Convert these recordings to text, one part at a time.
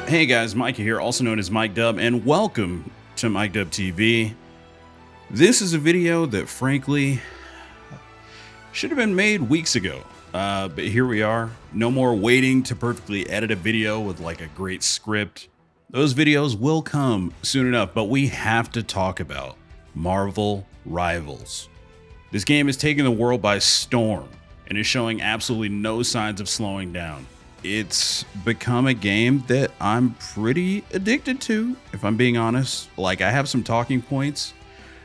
Hey guys, Micah here, also known as MicDub, and welcome to MicDubTV. This is a video that frankly should have been made weeks ago, but here we are. No more waiting to perfectly edit a video with like a great script. Those videos will come soon enough, but we have to talk about Marvel Rivals. This game is taking the world by storm and is showing absolutely no signs of slowing down. It's become a game that I'm pretty addicted to, if I'm being honest. Like, I have some talking points,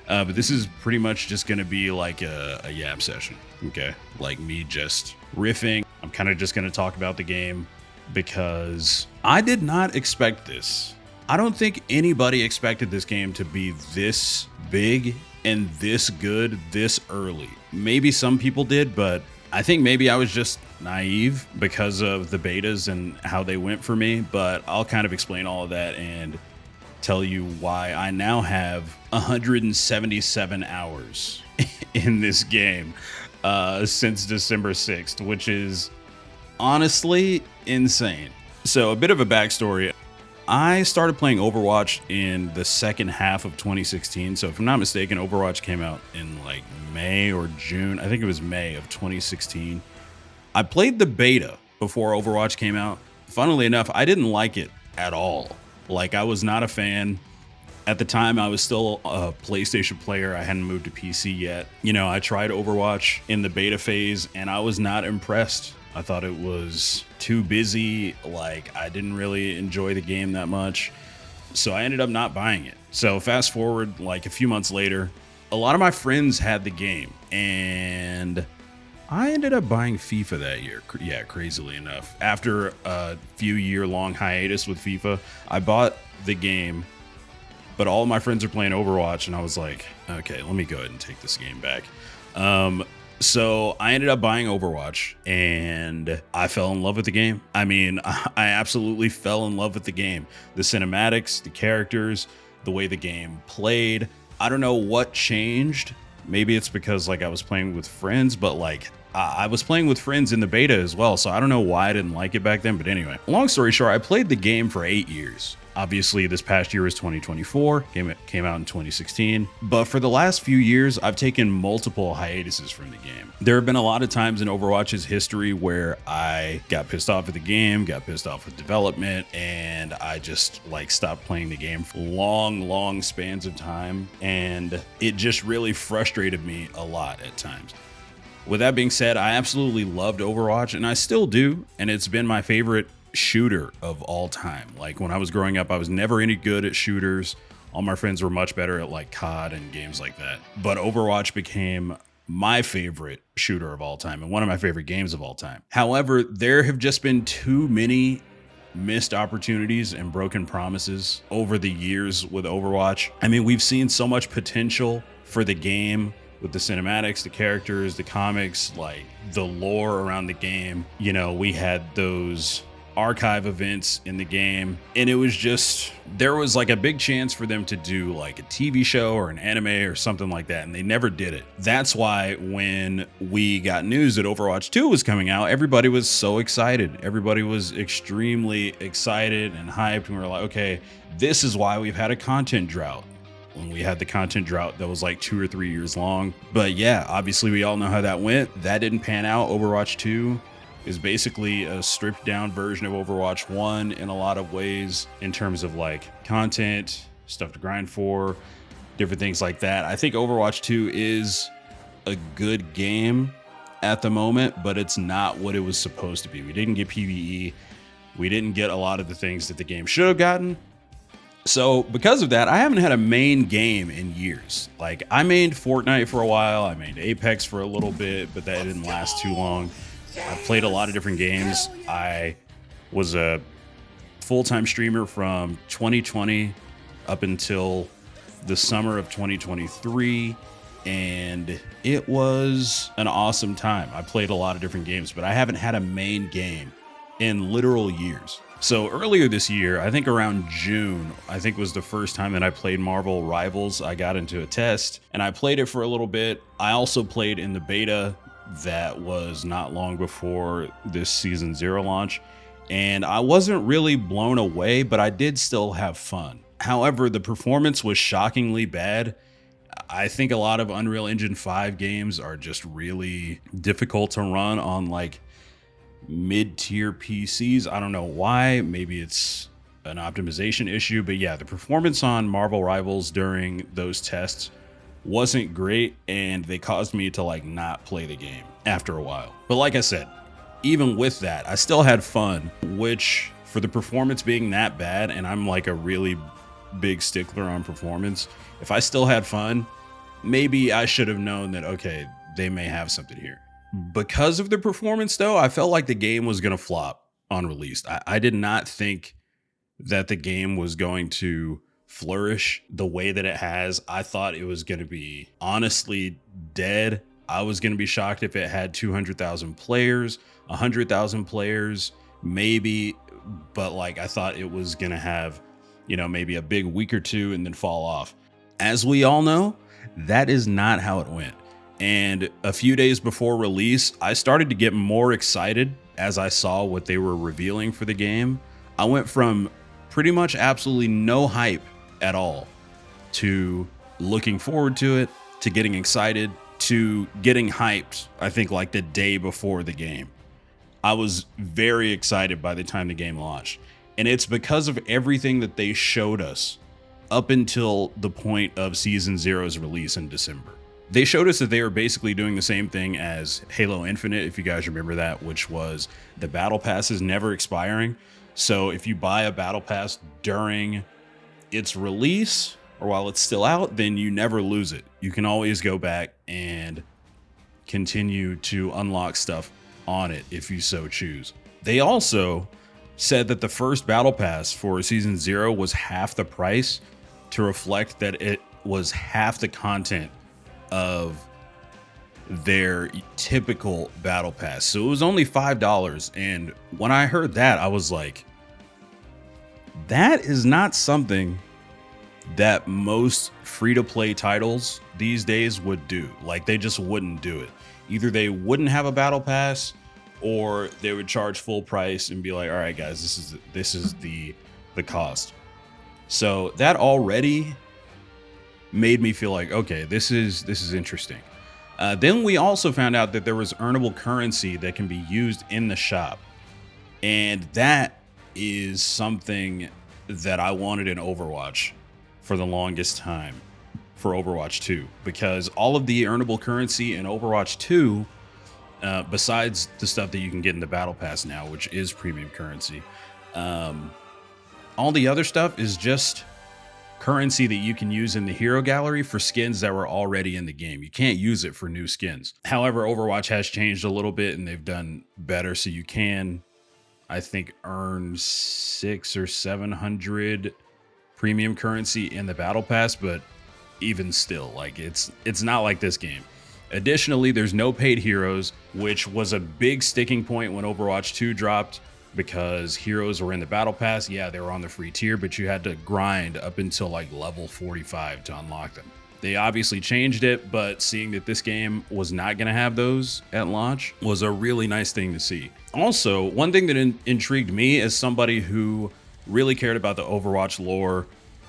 but this is pretty much just going to be like a yap session, okay? Like me just riffing. I'm kind of just going to talk about the game because I did not expect this. I don't think anybody expected this game to be this big and this good this early. Maybe some people did, but I think maybe I was just naive because of the betas and how they went for me, but I'll kind of explain all of that and tell you why I now have 177 hours in this game since December 6th, which is honestly insane. So a bit of a backstory. I started playing Overwatch in the second half of 2016. So if I'm not mistaken, Overwatch came out in like May or June. I think it was May of 2016. I played the beta before Overwatch came out. Funnily enough, I didn't like it at all. Like, I was not a fan. At the time, I was still a PlayStation player. I hadn't moved to PC yet. You know, I tried Overwatch in the beta phase and I was not impressed. I thought it was too busy. Like, I didn't really enjoy the game that much. So I ended up not buying it. So fast forward like a few months later, a lot of my friends had the game and I ended up buying FIFA that year. Yeah, crazily enough. After a few year-long hiatus with FIFA, I bought the game, but all of my friends are playing Overwatch, and I was like, okay, let me go ahead and take this game back. So I ended up buying Overwatch, and I fell in love with the game. I mean, I absolutely fell in love with the game. The cinematics, the characters, the way the game played. I don't know what changed. Maybe it's because like I was playing with friends, but like I was playing with friends in the beta as well, so I don't know why I didn't like it back then. But anyway, long story short, I played the game for 8 years. Obviously, this past year is 2024. Game came out in 2016. But for the last few years, I've taken multiple hiatuses from the game. There have been a lot of times in Overwatch's history where I got pissed off at the game, got pissed off with development, and I just like stopped playing the game for long spans of time. And it just really frustrated me a lot at times. With that being said, I absolutely loved Overwatch, and I still do, and it's been my favorite shooter of all time. Like, when I was growing up, I was never any good at shooters. All my friends were much better at like COD and games like that. But Overwatch became my favorite shooter of all time and one of my favorite games of all time. However, there have just been too many missed opportunities and broken promises over the years with Overwatch. I mean, we've seen so much potential for the game with the cinematics, the characters, the comics, like the lore around the game. You know, we had those archive events in the game, and it was just, there was like a big chance for them to do like a TV show or an anime or something like that, and they never did it. That's why when we got news that Overwatch 2 was coming out, everybody was so excited. Everybody was extremely excited and hyped, and we were like, okay, this is why we've had a content drought. When we had the content drought that was like 2 or 3 years long. But yeah, obviously we all know how that went. That didn't pan out. Overwatch 2 is basically a stripped down version of Overwatch 1 in a lot of ways, in terms of like content, stuff to grind for, different things like that. I think Overwatch 2 is a good game at the moment, but it's not what it was supposed to be. We didn't get PvE. We didn't get a lot of the things that the game should have gotten. So because of that, I haven't had a main game in years. Like, I mained Fortnite for a while, I mained Apex for a little bit, but that didn't last too long. I played a lot of different games. I was a full-time streamer from 2020 up until the summer of 2023, and it was an awesome time. I played a lot of different games, but I haven't had a main game in literal years. So earlier this year, I think around June, I think was the first time that I played Marvel Rivals. I got into a test and I played it for a little bit. I also played in the beta that was not long before this season 0 launch. and I wasn't really blown away, but I did still have fun. However, the performance was shockingly bad. I think a lot of Unreal Engine 5 games are just really difficult to run on like mid-tier PCs. I don't know why. Maybe it's an optimization issue, but yeah, the performance on Marvel Rivals during those tests wasn't great, and they caused me to like not play the game after a while. But like I said, even with that, I still had fun, which for the performance being that bad, and I'm like a really big stickler on performance, if I still had fun, maybe I should have known that, okay, they may have something here. Because of the performance though, I felt like the game was going to flop on release. I did not think that the game was going to flourish the way that it has. I thought it was going to be honestly dead. I was going to be shocked if it had 200,000 players, 100,000 players, maybe. But like, I thought it was going to have, you know, maybe a big week or two and then fall off. As we all know, that is not how it went. And a few days before release, I started to get more excited as I saw what they were revealing for the game. I went from pretty much absolutely no hype at all to looking forward to it, to getting excited, to getting hyped, I think like the day before the game. I was very excited by the time the game launched. And it's because of everything that they showed us up until the point of Season 0's release in December. They showed us that they were basically doing the same thing as Halo Infinite, if you guys remember that, which was the battle passes never expiring. So if you buy a battle pass during its release or while it's still out, then you never lose it. You can always go back and continue to unlock stuff on it if you so choose. They also said that the first battle pass for Season 0 was half the price to reflect that it was half the content of their typical battle pass. So it was only $5. And when I heard that, I was like, that is not something that most free-to-play titles these days would do. Like, they just wouldn't do it. Either they wouldn't have a battle pass, or they would charge full price and be like, all right guys, this is the cost. So that already made me feel like, okay, this is interesting. Then we also found out that there was earnable currency that can be used in the shop. And that is something that I wanted in Overwatch for the longest time, for Overwatch 2, because all of the earnable currency in Overwatch 2, besides the stuff that you can get in the battle pass now, which is premium currency, all the other stuff is just currency that you can use in the hero gallery for skins that were already in the game. You can't use it for new skins. However, Overwatch has changed a little bit and they've done better. So you can, I think, earn 600 or 700 premium currency in the battle pass, but even still, like, it's not like this game. Additionally, there's no paid heroes, which was a big sticking point when Overwatch 2 dropped, because heroes were in the battle pass. Yeah, they were on the free tier, but you had to grind up until like level 45 to unlock them. They obviously changed it, but seeing that this game was not going to have those at launch was a really nice thing to see. Also, one thing that intrigued me as somebody who really cared about the Overwatch lore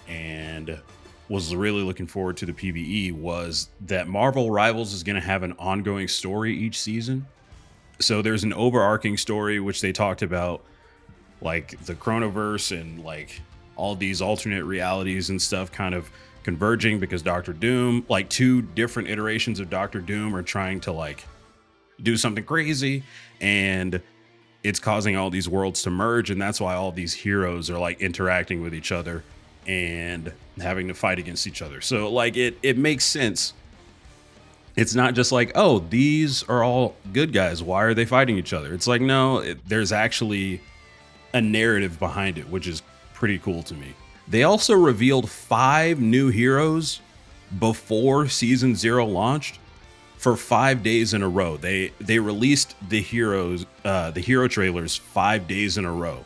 and was really looking forward to the PvE was that Marvel Rivals is going to have an ongoing story each season. So there's an overarching story, which they talked about, like the Chronoverse and like all these alternate realities and stuff kind of converging, because Doctor Doom, like 2 different iterations of Doctor Doom, are trying to like do something crazy, and it's causing all these worlds to merge. And that's why all these heroes are like interacting with each other and having to fight against each other. So like it makes sense. It's not just like, oh, these are all good guys, why are they fighting each other? It's like, no, there's actually a narrative behind it, which is pretty cool to me. They also revealed 5 new heroes before Season 0 launched for 5 days in a row. They released the heroes, the hero trailers 5 days in a row.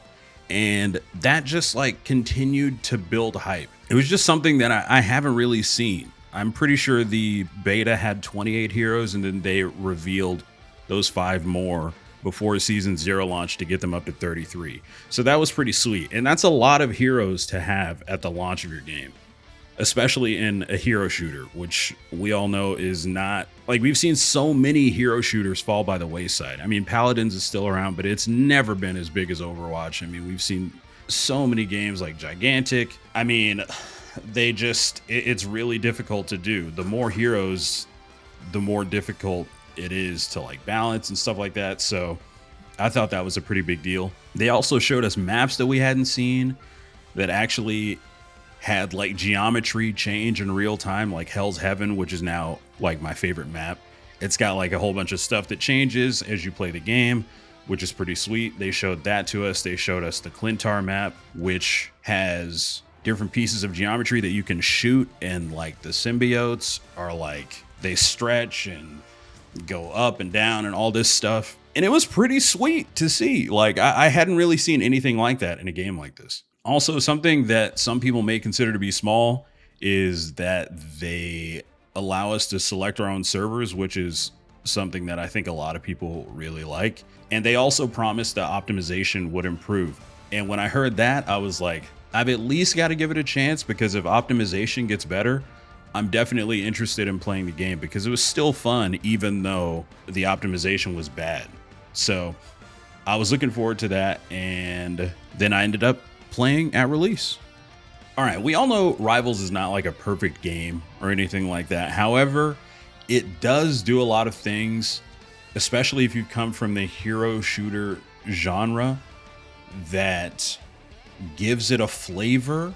And that just like continued to build hype. It was just something that I haven't really seen. I'm pretty sure the beta had 28 heroes, and then they revealed those 5 more before season 0 launched to get them up to 33. So that was pretty sweet. And that's a lot of heroes to have at the launch of your game, especially in a hero shooter, which we all know is not like, we've seen so many hero shooters fall by the wayside. I mean, Paladins is still around, but it's never been as big as Overwatch. I mean, we've seen so many games like Gigantic. I mean, they just, it's really difficult to do. The more heroes, the more difficult it is to like balance and stuff like that. So I thought that was a pretty big deal. They also showed us maps that we hadn't seen that actually had like geometry change in real time, like Hell's Heaven, which is now like my favorite map. It's got like a whole bunch of stuff that changes as you play the game, which is pretty sweet. They showed that to us. They showed us the Clintar map, which has different pieces of geometry that you can shoot, and like the symbiotes are like, they stretch and go up and down and all this stuff. And it was pretty sweet to see. Like I hadn't really seen anything like that in a game like this. Also, something that some people may consider to be small is that they allow us to select our own servers, which is something that I think a lot of people really like. And they also promised that optimization would improve. And when I heard that, I was like, I've at least got to give it a chance, because if optimization gets better, I'm definitely interested in playing the game, because it was still fun, even though the optimization was bad. So I was looking forward to that. And then I ended up playing at release. All right, we all know Rivals is not like a perfect game or anything like that. However, it does do a lot of things, especially if you come from the hero shooter genre, that gives it a flavor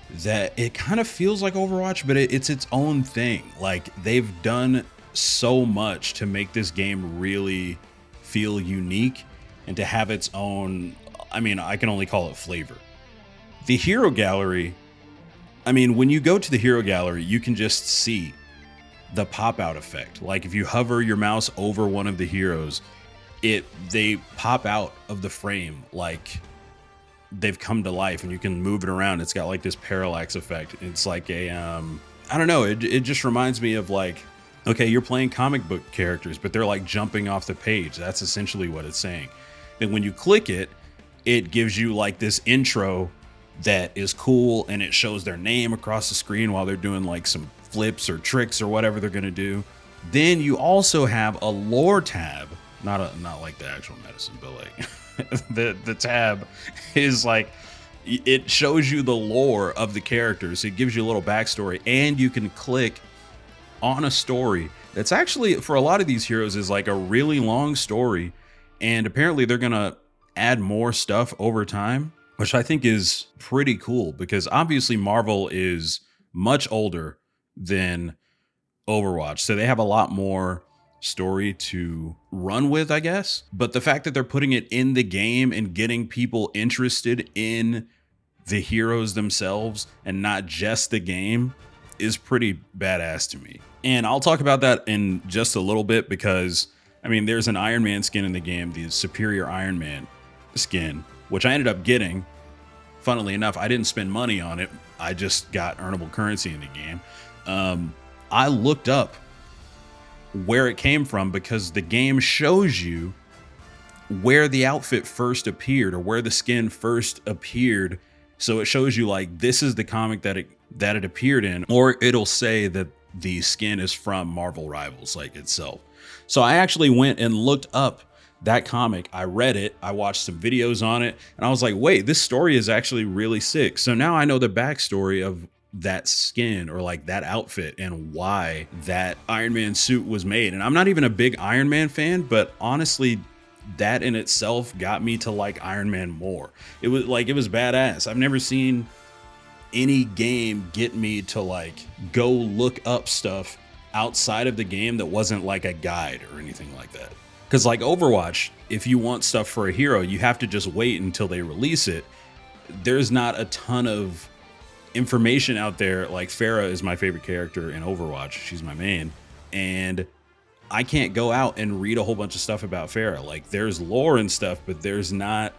that it kind of feels like Overwatch, but it's its own thing. Like, they've done so much to make this game really feel unique and to have its own, I mean, I can only call it flavor. The hero gallery, I mean, when you go to the hero gallery, you can just see the pop out effect. Like if you hover your mouse over one of the heroes, they pop out of the frame like they've come to life, and you can move it around. It's got like this parallax effect. It's like a I don't know, it just reminds me of like, okay, you're playing comic book characters, but they're like jumping off the page. That's essentially what it's saying. Then when you click it, it gives you like this intro that is cool, and it shows their name across the screen while they're doing like some flips or tricks or whatever they're gonna do. Then you also have a lore tab, not like the actual medicine, but like the tab is like, it shows you the lore of the characters. It gives you a little backstory, and you can click on a story that's actually, for a lot of these heroes, is like a really long story, and apparently they're gonna add more stuff over time, which I think is pretty cool, because obviously Marvel is much older than Overwatch, so they have a lot more story to run with, I guess. But the fact that they're putting it in the game and getting people interested in the heroes themselves and not just the game is pretty badass to me. And I'll talk about that in just a little bit, because I mean, there's an Iron Man skin in the game, the Superior Iron Man skin, which I ended up getting. Funnily enough, I didn't spend money on it. I just got earnable currency in the game. I looked up where it came from, because the game shows you where the outfit first appeared, or where the skin first appeared. So it shows you like, this is the comic that it appeared in, or it'll say that the skin is from Marvel Rivals like itself. So I actually went and looked up that comic. I read it, I watched some videos on it, and I was like, wait, this story is actually really sick. So now I know the backstory of that skin, or like that outfit, and why that Iron Man suit was made. And I'm not even a big Iron Man fan, but honestly, that in itself got me to like Iron Man more. It was badass. I've never seen any game get me to like go look up stuff outside of the game that wasn't like a guide or anything like that. Because like Overwatch, if you want stuff for a hero, you have to just wait until they release it. There's not a ton of information out there. Like Pharah is my favorite character in Overwatch. She's my main. And I can't go out and read a whole bunch of stuff about Pharah. Like there's lore and stuff, but there's not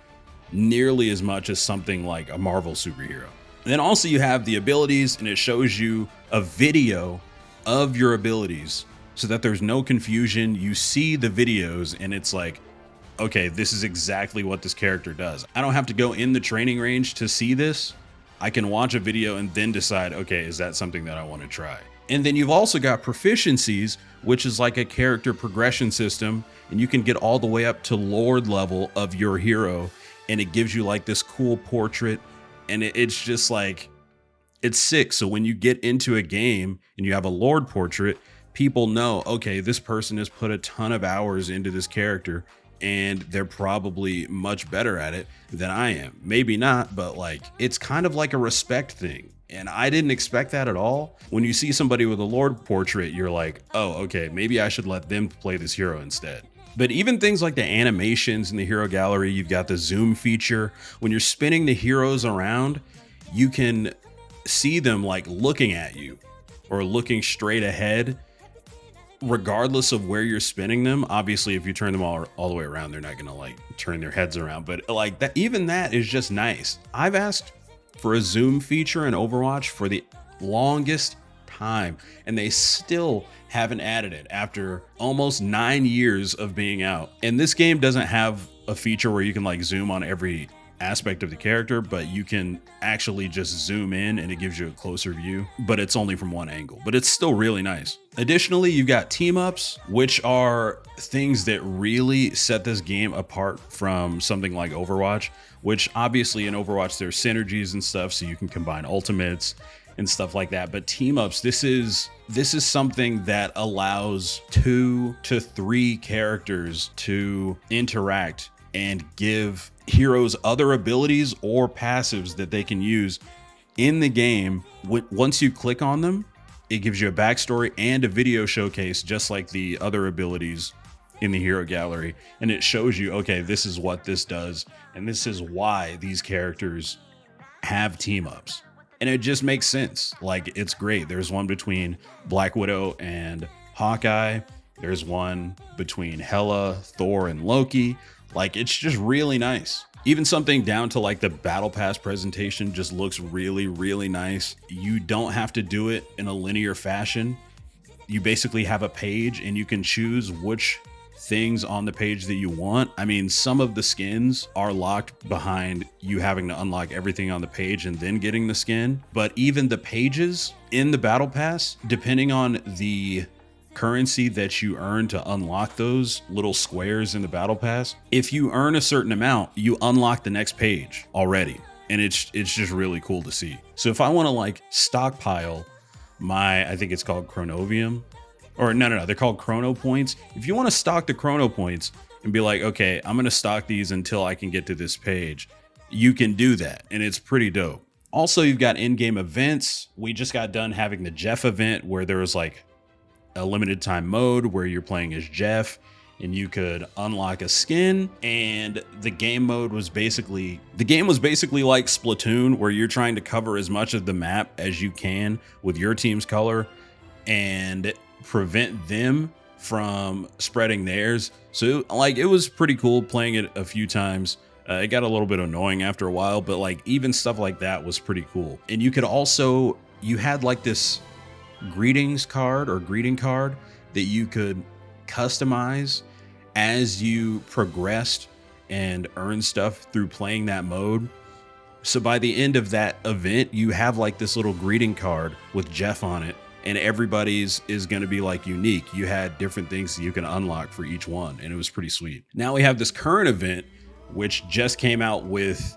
nearly as much as something like a Marvel superhero. And then also you have the abilities, and it shows you a video of your abilities so that there's no confusion. You see the videos, and it's like, okay, this is exactly what this character does. I don't have to go in the training range to see this. I can watch a video and then decide, okay, is that something that I want to try? And then you've also got proficiencies, which is like a character progression system, and you can get all the way up to Lord level of your hero, and it gives you like this cool portrait, and it's just like, it's sick. So when you get into a game and you have a Lord portrait, people know, okay, this person has put a ton of hours into this character, and they're probably much better at it than I am. Maybe not, but like, it's kind of like a respect thing. And I didn't expect that at all. When you see somebody with a Lord portrait, you're like, oh, okay, maybe I should let them play this hero instead. But even things like the animations in the hero gallery, you've got the zoom feature. When you're spinning the heroes around, you can see them like looking at you or looking straight ahead, regardless of where you're spinning them. Obviously, if you turn them all the way around, they're not gonna like turn their heads around, but like that, even that is just nice. I've asked for a zoom feature in Overwatch for the longest time, and they still haven't added it after almost 9 years of being out. And this game doesn't have a feature where you can like zoom on every aspect of the character, but you can actually just zoom in and it gives you a closer view, but it's only from one angle, but it's still really nice. Additionally, you've got team ups, which are things that really set this game apart from something like Overwatch, which obviously in Overwatch there's synergies and stuff, so you can combine ultimates and stuff like that. But team ups, this is something that allows 2 to 3 characters to interact and give heroes other abilities or passives that they can use in the game. Once you click on them, it gives you a backstory and a video showcase, just like the other abilities in the hero gallery. And it shows you, okay, this is what this does, and this is why these characters have team ups. And it just makes sense. Like, it's great. There's one between Black Widow and Hawkeye. There's one between Hela, Thor, and Loki. Like, it's just really nice. Even something down to like the battle pass presentation just looks really, really nice. You don't have to do it in a linear fashion. You basically have a page and you can choose which things on the page that you want. I mean, some of the skins are locked behind you having to unlock everything on the page and then getting the skin. But even the pages in the battle pass, depending on the currency that you earn to unlock those little squares in the battle pass, if you earn a certain amount, you unlock the next page already. And it's just really cool to see. So if I want to like stockpile my, I think it's called Chronovium, or no, they're called Chrono Points. If you want to stock the Chrono Points and be like, okay, I'm going to stock these until I can get to this page, you can do that. And it's pretty dope. Also, you've got in-game events. We just got done having the Jeff event where there was like a limited time mode where you're playing as Jeff and you could unlock a skin. And the game was basically like Splatoon, where you're trying to cover as much of the map as you can with your team's color and prevent them from spreading theirs. So like, it was pretty cool playing it a few times. It got a little bit annoying after a while, but like even stuff like that was pretty cool. And you could also, you had like this greeting card that you could customize as you progressed and earned stuff through playing that mode. So by the end of that event, you have like this little greeting card with Jeff on it, and everybody's is going to be like unique. You had different things that you can unlock for each one, and it was pretty sweet. Now we have this current event, which just came out with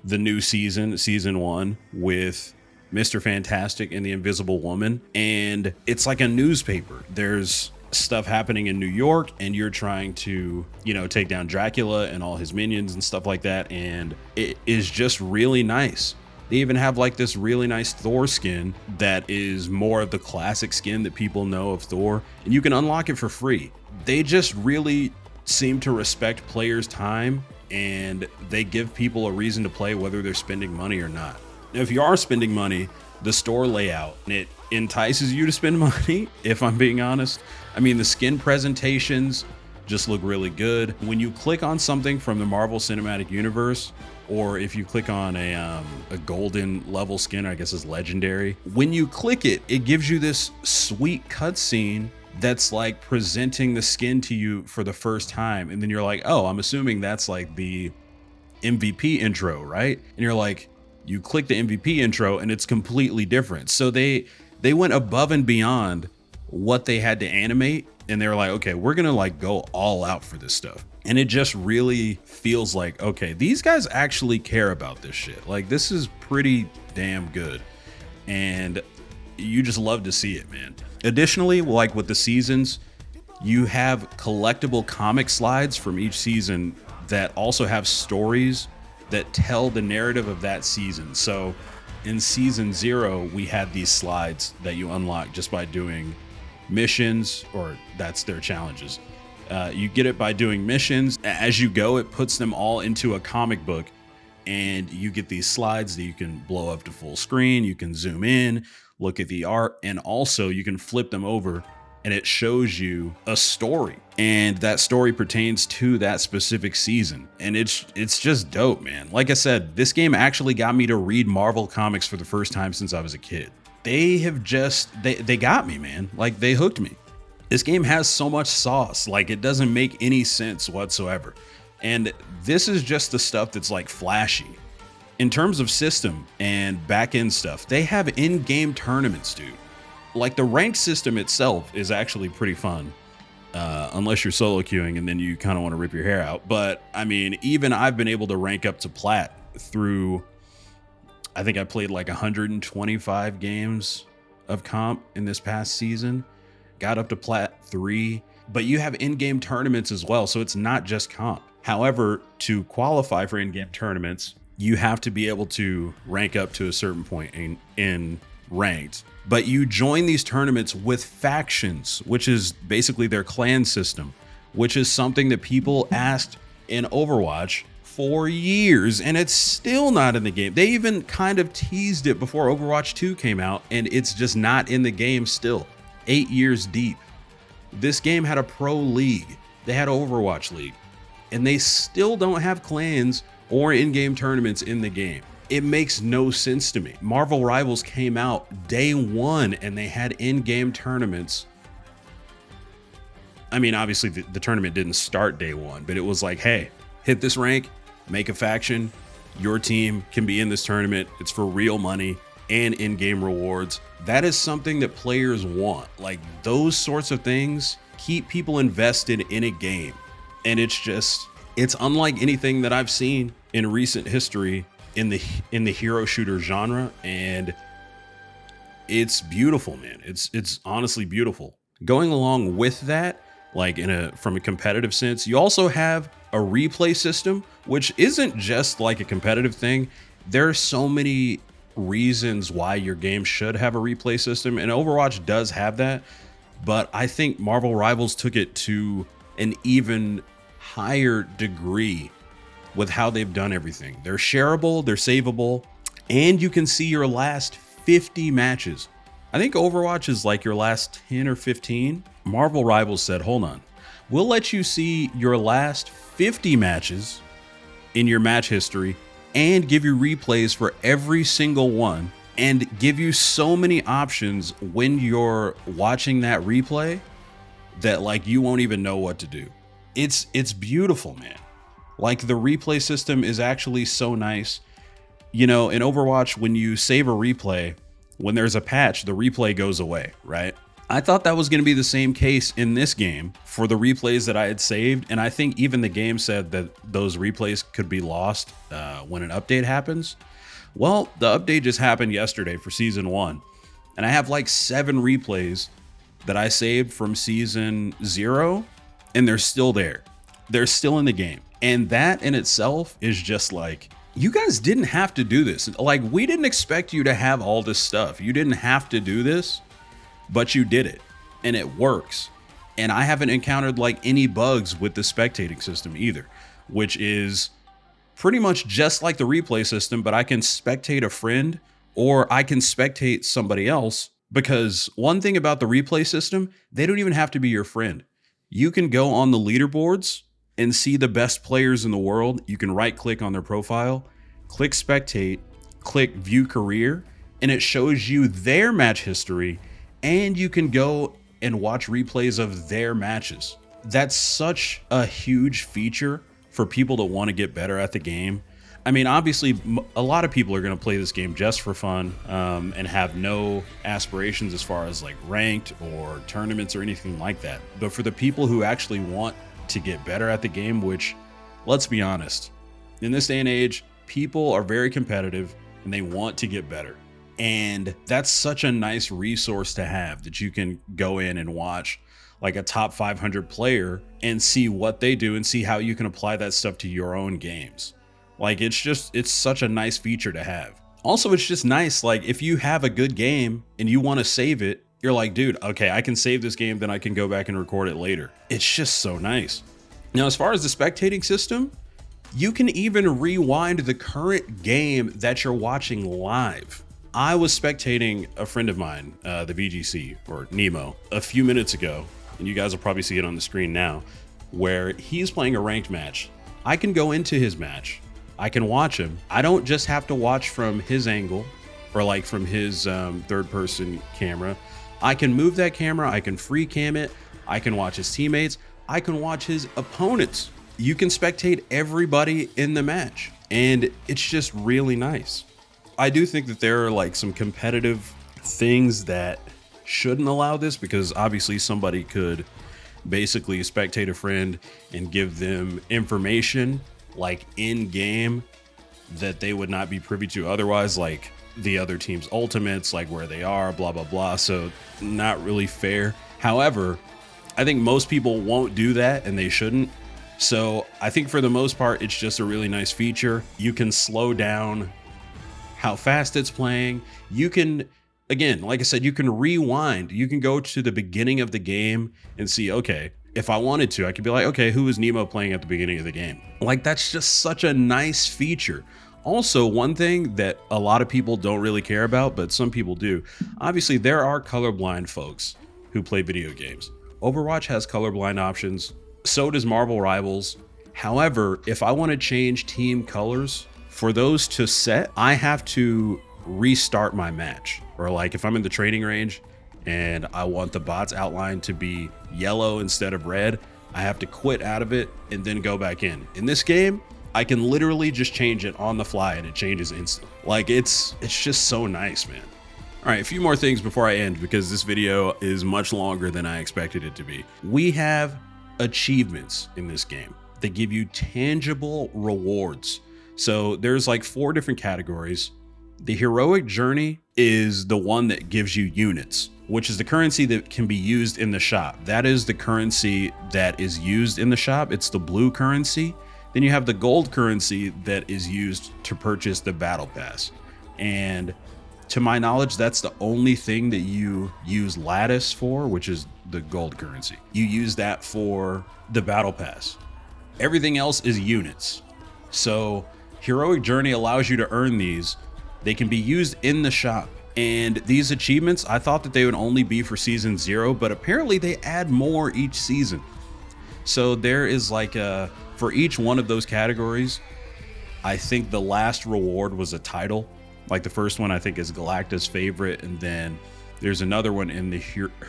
the new season 1, with Mr. Fantastic and the Invisible Woman. And it's like a newspaper. There's stuff happening in New York, and you're trying to, take down Dracula and all his minions and stuff like that. And it is just really nice. They even have like this really nice Thor skin that is more of the classic skin that people know of Thor, and you can unlock it for free. They just really seem to respect players' time, and they give people a reason to play whether they're spending money or not. Now, if you are spending money, the store layout, it entices you to spend money, if I'm being honest. I mean, the skin presentations just look really good. When you click on something from the Marvel Cinematic Universe, or if you click on a golden level skin, I guess is legendary, when you click it, it gives you this sweet cutscene that's like presenting the skin to you for the first time. And then you're like, oh, I'm assuming that's like the MVP intro, right? And you're like, you click the MVP intro and it's completely different. So they went above and beyond what they had to animate, and they were like, okay, we're gonna like go all out for this stuff. And it just really feels like, okay, these guys actually care about this shit. Like, this is pretty damn good, and you just love to see it, man. Additionally, like with the seasons, you have collectible comic slides from each season that also have stories that tell the narrative of that season. So in season 0, we had these slides that you unlock just by doing missions, or that's their challenges. You get it by doing missions. As you go, it puts them all into a comic book, and you get these slides that you can blow up to full screen. You can zoom in, look at the art, and also you can flip them over and it shows you a story, and that story pertains to that specific season. And it's just dope, man. Like I said, this game actually got me to read Marvel comics for the first time since I was a kid. They have just, they got me, man. Like, they hooked me. This game has so much sauce, like it doesn't make any sense whatsoever. And this is just the stuff that's like flashy. In terms of system and back-end stuff, they have in-game tournaments, dude. Like, the rank system itself is actually pretty fun, unless you're solo queuing and then you kind of want to rip your hair out. But I mean, even I've been able to rank up to plat through, I think I played like 125 games of comp in this past season, got up to plat 3, but you have in-game tournaments as well. So it's not just comp. However, to qualify for in-game tournaments, you have to be able to rank up to a certain point in ranked. But you join these tournaments with factions, which is basically their clan system, which is something that people asked in Overwatch for years, and it's still not in the game. They even kind of teased it before Overwatch 2 came out, and it's just not in the game still. 8 years deep. This game had a pro league. They had Overwatch League, and they still don't have clans or in-game tournaments in the game. It makes no sense to me. Marvel Rivals came out day 1 and they had in-game tournaments. I mean, obviously the tournament didn't start day 1, but it was like, hey, hit this rank, make a faction, your team can be in this tournament. It's for real money and in-game rewards. That is something that players want. Like, those sorts of things keep people invested in a game. And it's unlike anything that I've seen in recent history in the hero shooter genre, and it's beautiful, man. It's honestly beautiful. Going along with that, like from a competitive sense, you also have a replay system, which isn't just like a competitive thing. There are so many reasons why your game should have a replay system, and Overwatch does have that, but I think Marvel Rivals took it to an even higher degree with how they've done everything. They're shareable, they're savable, and you can see your last 50 matches. I think Overwatch is like your last 10 or 15. Marvel Rivals said, hold on, we'll let you see your last 50 matches in your match history and give you replays for every single one, and give you so many options when you're watching that replay that like you won't even know what to do. It's beautiful, man. Like, the replay system is actually so nice. You know, in Overwatch, when you save a replay, when there's a patch, the replay goes away, right? I thought that was going to be the same case in this game for the replays that I had saved. And I think even the game said that those replays could be lost when an update happens. Well, the update just happened yesterday for season 1. And I have like 7 replays that I saved from season 0, and they're still there. They're still in the game. And that in itself is just like, you guys didn't have to do this. Like, we didn't expect you to have all this stuff. You didn't have to do this, but you did it, and it works. And I haven't encountered like any bugs with the spectating system either, which is pretty much just like the replay system, but I can spectate a friend or I can spectate somebody else, because one thing about the replay system, they don't even have to be your friend. You can go on the leaderboards and see the best players in the world. You can right click on their profile, click spectate, click view career, and it shows you their match history. And you can go and watch replays of their matches. That's such a huge feature for people that want to get better at the game. I mean, obviously, a lot of people are going to play this game just for fun and have no aspirations as far as like ranked or tournaments or anything like that. But for the people who actually want to get better at the game, which, let's be honest, in this day and age, people are very competitive and they want to get better. And that's such a nice resource to have, that you can go in and watch like a top 500 player and see what they do and see how you can apply that stuff to your own games. Like, it's such a nice feature to have. Also, it's just nice, like if you have a good game and you want to save it, you're like, dude, okay, I can save this game, then I can go back and record it later. It's just so nice. Now, as far as the spectating system, you can even rewind the current game that you're watching live. I was spectating a friend of mine, the VGC, or Nemo, a few minutes ago, and you guys will probably see it on the screen now, where he's playing a ranked match. I can go into his match. I can watch him. I don't just have to watch from his angle or like from his third person camera. I can move that camera. I can free cam it. I can watch his teammates. I can watch his opponents. You can spectate everybody in the match, and it's just really nice. I do think that there are like some competitive things that shouldn't allow this, because obviously somebody could basically spectate a friend and give them information like in game that they would not be privy to otherwise, like the other team's ultimates, like where they are, blah, blah, blah. So not really fair. However, I think most people won't do that, and they shouldn't. So I think for the most part, it's just a really nice feature. You can slow down how fast it's playing. You can, again, like I said, you can rewind. You can go to the beginning of the game and see, okay, if I wanted to, I could be like, okay, who was Nemo playing at the beginning of the game? Like, that's just such a nice feature. Also, one thing that a lot of people don't really care about, but some people do, obviously there are colorblind folks who play video games. Overwatch has colorblind options. So does Marvel Rivals. However, if I want to change team colors for those to set, I have to restart my match. Or like if I'm in the training range and I want the bot's outline to be yellow instead of red, I have to quit out of it and then go back in. In this game, I can literally just change it on the fly and it changes instantly. Like it's just so nice, man. All right, a few more things before I end, because this video is much longer than I expected it to be. We have achievements in this game that give you tangible rewards. So there's like 4 different categories. The heroic journey is the one that gives you units, which is the currency that can be used in the shop. That is the currency that is used in the shop. It's the blue currency. Then you have the gold currency that is used to purchase the battle pass. And to my knowledge, that's the only thing that you use lattice for, which is the gold currency. You use that for the battle pass. Everything else is units. So heroic journey allows you to earn these. They can be used in the shop. And these achievements, I thought that they would only be for season 0, but apparently they add more each season. So there is like for each one of those categories, I think the last reward was a title. Like the first one I think is Galacta's favorite, and then there's another one in the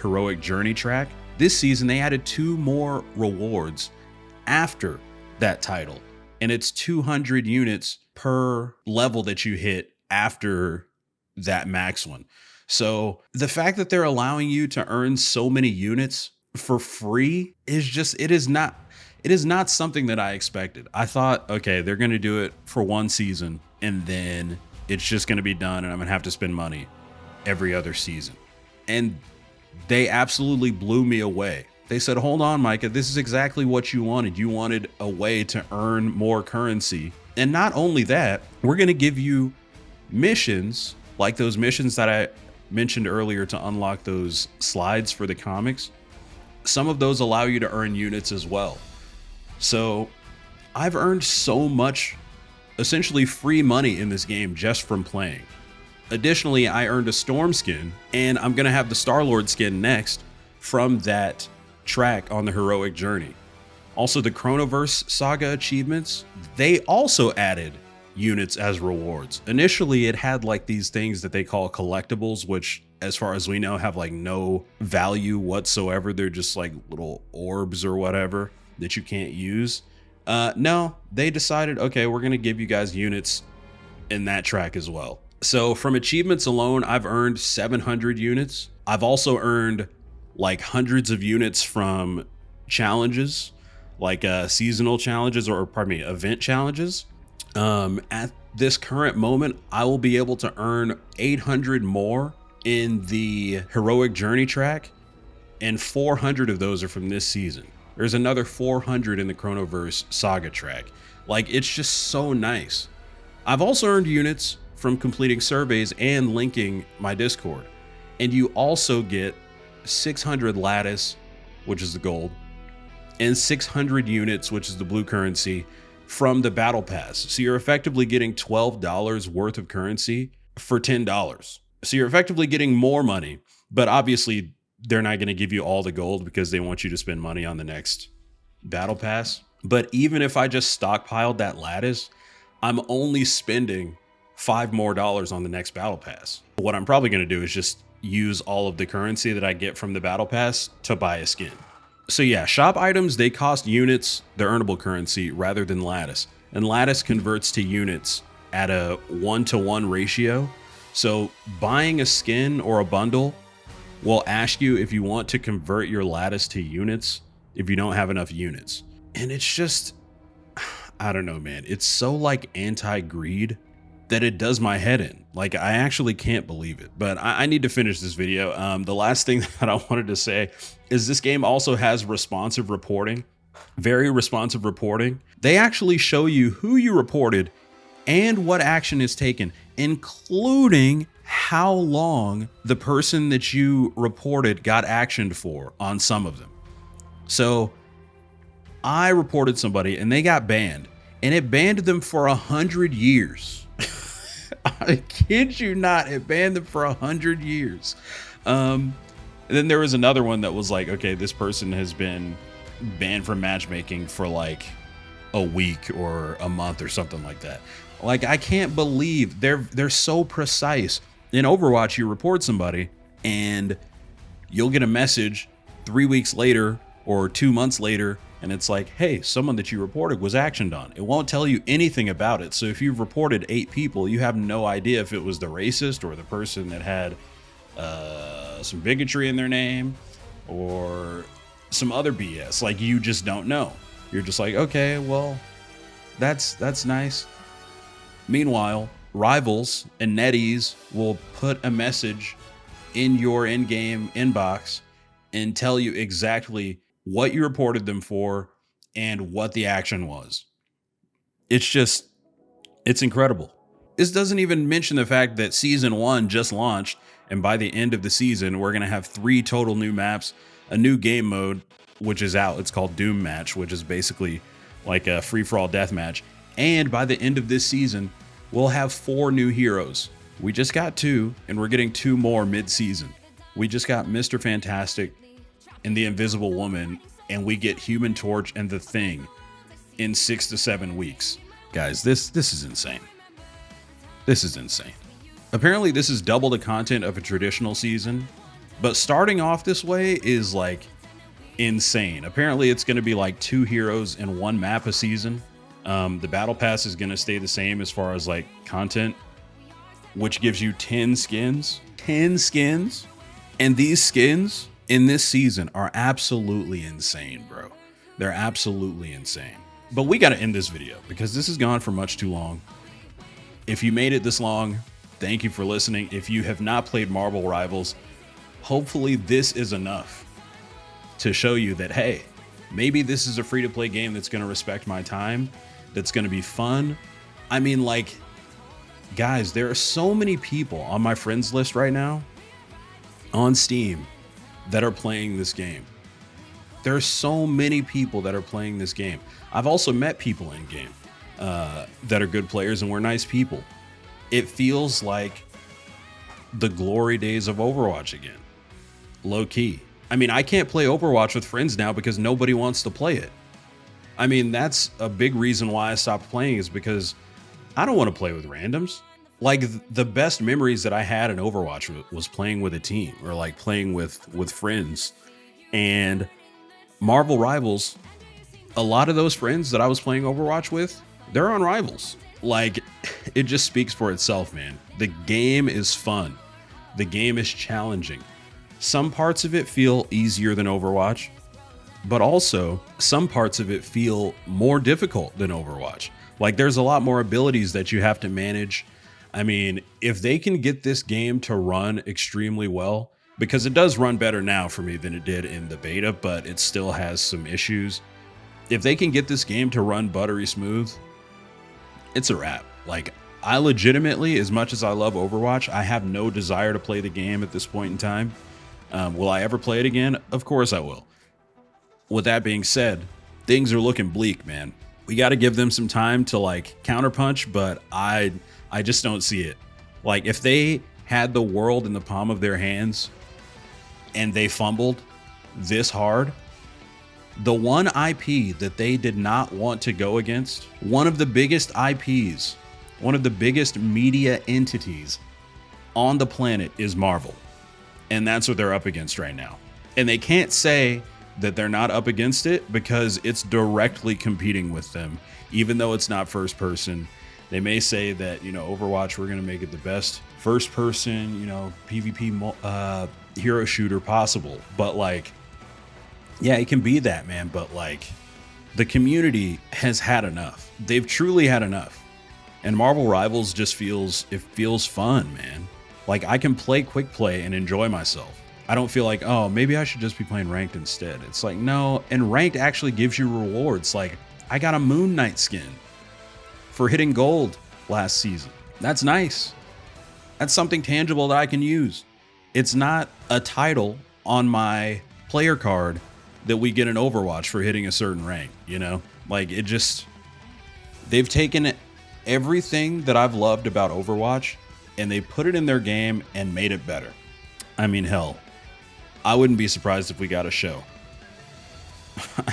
heroic journey track. This season they added 2 more rewards after that title, and it's 200 units per level that you hit after that max one. So the fact that they're allowing you to earn so many units for free is just, it is not something that I expected. I thought, okay, they're going to do it for 1 season and then it's just going to be done and I'm going to have to spend money every other season. And they absolutely blew me away. They said, hold on, Micah, this is exactly what you wanted. You wanted a way to earn more currency. And not only that, we're going to give you missions like those missions that I mentioned earlier to unlock those slides for the comics. Some of those allow you to earn units as well. So I've earned so much essentially free money in this game just from playing. Additionally, I earned a Storm skin, and I'm going to have the Star-Lord skin next from that track on the heroic journey. Also, the Chronoverse Saga achievements, they also added units as rewards. Initially, it had like these things that they call collectibles, which as far as we know have like no value whatsoever. They're just like little orbs or whatever that you can't use. No, they decided, okay, we're going to give you guys units in that track as well. So from achievements alone, I've earned 700 units. I've also earned like hundreds of units from challenges, like seasonal challenges, or pardon me, event challenges. At this current moment, I will be able to earn 800 more in the heroic journey track, and 400 of those are from this season. There's another 400 in the Chronoverse saga track. Like, it's just so nice. I've also earned units from completing surveys and linking my Discord. And you also get 600 lattice, which is the gold, and 600 units, which is the blue currency, from the battle pass. So you're effectively getting $12 worth of currency for $10. So you're effectively getting more money, but obviously they're not going to give you all the gold because they want you to spend money on the next battle pass. But even if I just stockpiled that lattice, I'm only spending $5 more on the next battle pass. What I'm probably going to do is just use all of the currency that I get from the battle pass to buy a skin. So yeah, shop items, they cost units, they're earnable currency rather than lattice. And lattice converts to units at a 1-to-1 ratio. So buying a skin or a bundle will ask you if you want to convert your lattice to units if you don't have enough units. And it's just, I don't know, man. It's so like anti-greed that it does my head in. Like, I actually can't believe it, but I need to finish this video. The last thing that I wanted to say is this game also has responsive reporting, very responsive reporting. They actually show you who you reported and what action is taken, including how long the person that you reported got actioned for on some of them. So I reported somebody and they got banned, and it banned them for 100 years. I kid you not, it banned them for 100 years. And then there was another one that was like, okay, this person has been banned from matchmaking for like a week or a month or something like that. Like, I can't believe they're so precise. In Overwatch, you report somebody and you'll get a message 3 weeks later or 2 months later, and it's like, hey, someone that you reported was actioned on. It won't tell you anything about it. So if you've reported 8 people, you have no idea if it was the racist or the person that had some bigotry in their name or some other BS. Like, you just don't know. You're just like, okay, well, that's nice. Meanwhile, rivals and netties will put a message in your in-game inbox and tell you exactly what you reported them for and what the action was. It's incredible. This doesn't even mention the fact that season 1 just launched, and by the end of the season, we're going to have 3 total new maps, a new game mode, which is out. It's called Doom Match, which is basically like a free-for-all deathmatch. And by the end of this season, we'll have 4 new heroes. We just got 2, and we're getting 2 more mid-season. We just got Mr. Fantastic and the Invisible Woman, and we get Human Torch and the Thing in 6 to 7 weeks. Guys, this is insane. This is insane. Apparently, this is double the content of a traditional season, but starting off this way is like insane. Apparently, it's going to be like 2 heroes and 1 map a season. The battle pass is going to stay the same as far as like content, which gives you 10 skins. 10 skins. And these skins in this season are absolutely insane, bro. They're absolutely insane. But we got to end this video because this has gone for much too long. If you made it this long, thank you for listening. If you have not played Marvel Rivals, hopefully this is enough to show you that, hey, maybe this is a free-to-play game that's going to respect my time, that's going to be fun. I mean, like, guys, there are so many people on my friends list right now on Steam that are playing this game. There are so many people that are playing this game. I've also met people in game that are good players, and we're nice people. It feels like the glory days of Overwatch again, low key. I mean, I can't play Overwatch with friends now because nobody wants to play it. I mean, that's a big reason why I stopped playing, is because I don't want to play with randoms. Like the best memories that I had in Overwatch was playing with a team or like playing with friends. And Marvel Rivals, a lot of those friends that I was playing Overwatch with, they're on Rivals. Like it just speaks for itself, man. The game is fun. The game is challenging. Some parts of it feel easier than Overwatch, but also some parts of it feel more difficult than Overwatch. Like there's a lot more abilities that you have to manage. I mean, if they can get this game to run extremely well, because it does run better now for me than it did in the beta, but it still has some issues. If they can get this game to run buttery smooth, it's a wrap. Like I legitimately, as much as I love Overwatch, I have no desire to play the game at this point in time. Will I ever play it again? Of course I will. With that being said, things are looking bleak, man. We got to give them some time to like counterpunch, but I just don't see it. Like if they had the world in the palm of their hands and they fumbled this hard, the one IP that they did not want to go against, one of the biggest IPs, one of the biggest media entities on the planet is Marvel. And that's what they're up against right now. And they can't say that they're not up against it because it's directly competing with them, even though it's not first person. They may say that, you know, Overwatch, we're going to make it the best first person, you know, PvP hero shooter possible. But like, yeah, it can be that, man. But like the community has had enough. They've truly had enough. And Marvel Rivals just feels fun, man. Like I can play quick play and enjoy myself. I don't feel like, oh, maybe I should just be playing ranked instead. It's like, no, and ranked actually gives you rewards. Like I got a Moon Knight skin for hitting gold last season. That's nice. That's something tangible that I can use. It's not a title on my player card that we get in Overwatch for hitting a certain rank, you know? Like it just, they've taken everything that I've loved about Overwatch and they put it in their game and made it better. I mean, hell, I wouldn't be surprised if we got a show.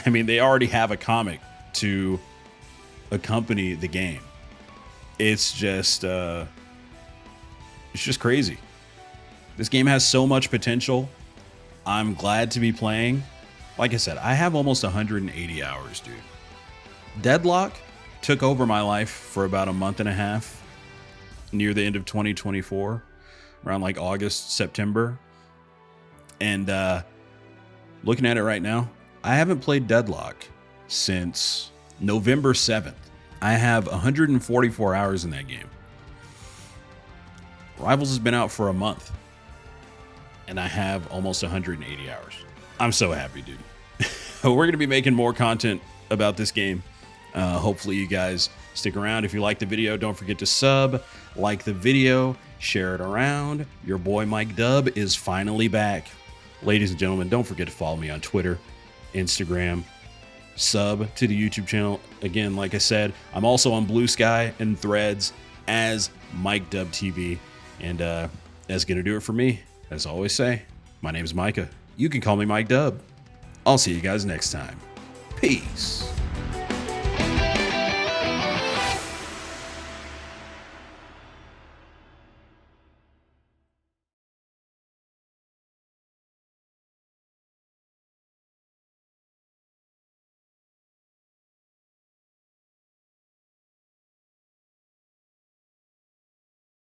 I mean, they already have a comic to accompany the game. It's just crazy. This game has so much potential. I'm glad to be playing. Like I said, I have almost 180 hours, dude. Deadlock took over my life for about a month and a half near the end of 2024, around like August, September. And looking at it right now, I haven't played Deadlock since November 7th. I have 144 hours in that game. Rivals has been out for a month, and I have almost 180 hours. I'm so happy, dude. We're going to be making more content about this game. Hopefully you guys stick around. If you like the video, don't forget to sub, like the video, share it around. Your boy MicDub is finally back. Ladies and gentlemen, don't forget to follow me on Twitter, Instagram, sub to the YouTube channel. Again, like I said, I'm also on Blue Sky and Threads as MicDubTV. And that's going to do it for me. As I always say, my name is Micah. You can call me MicDub. I'll see you guys next time. Peace.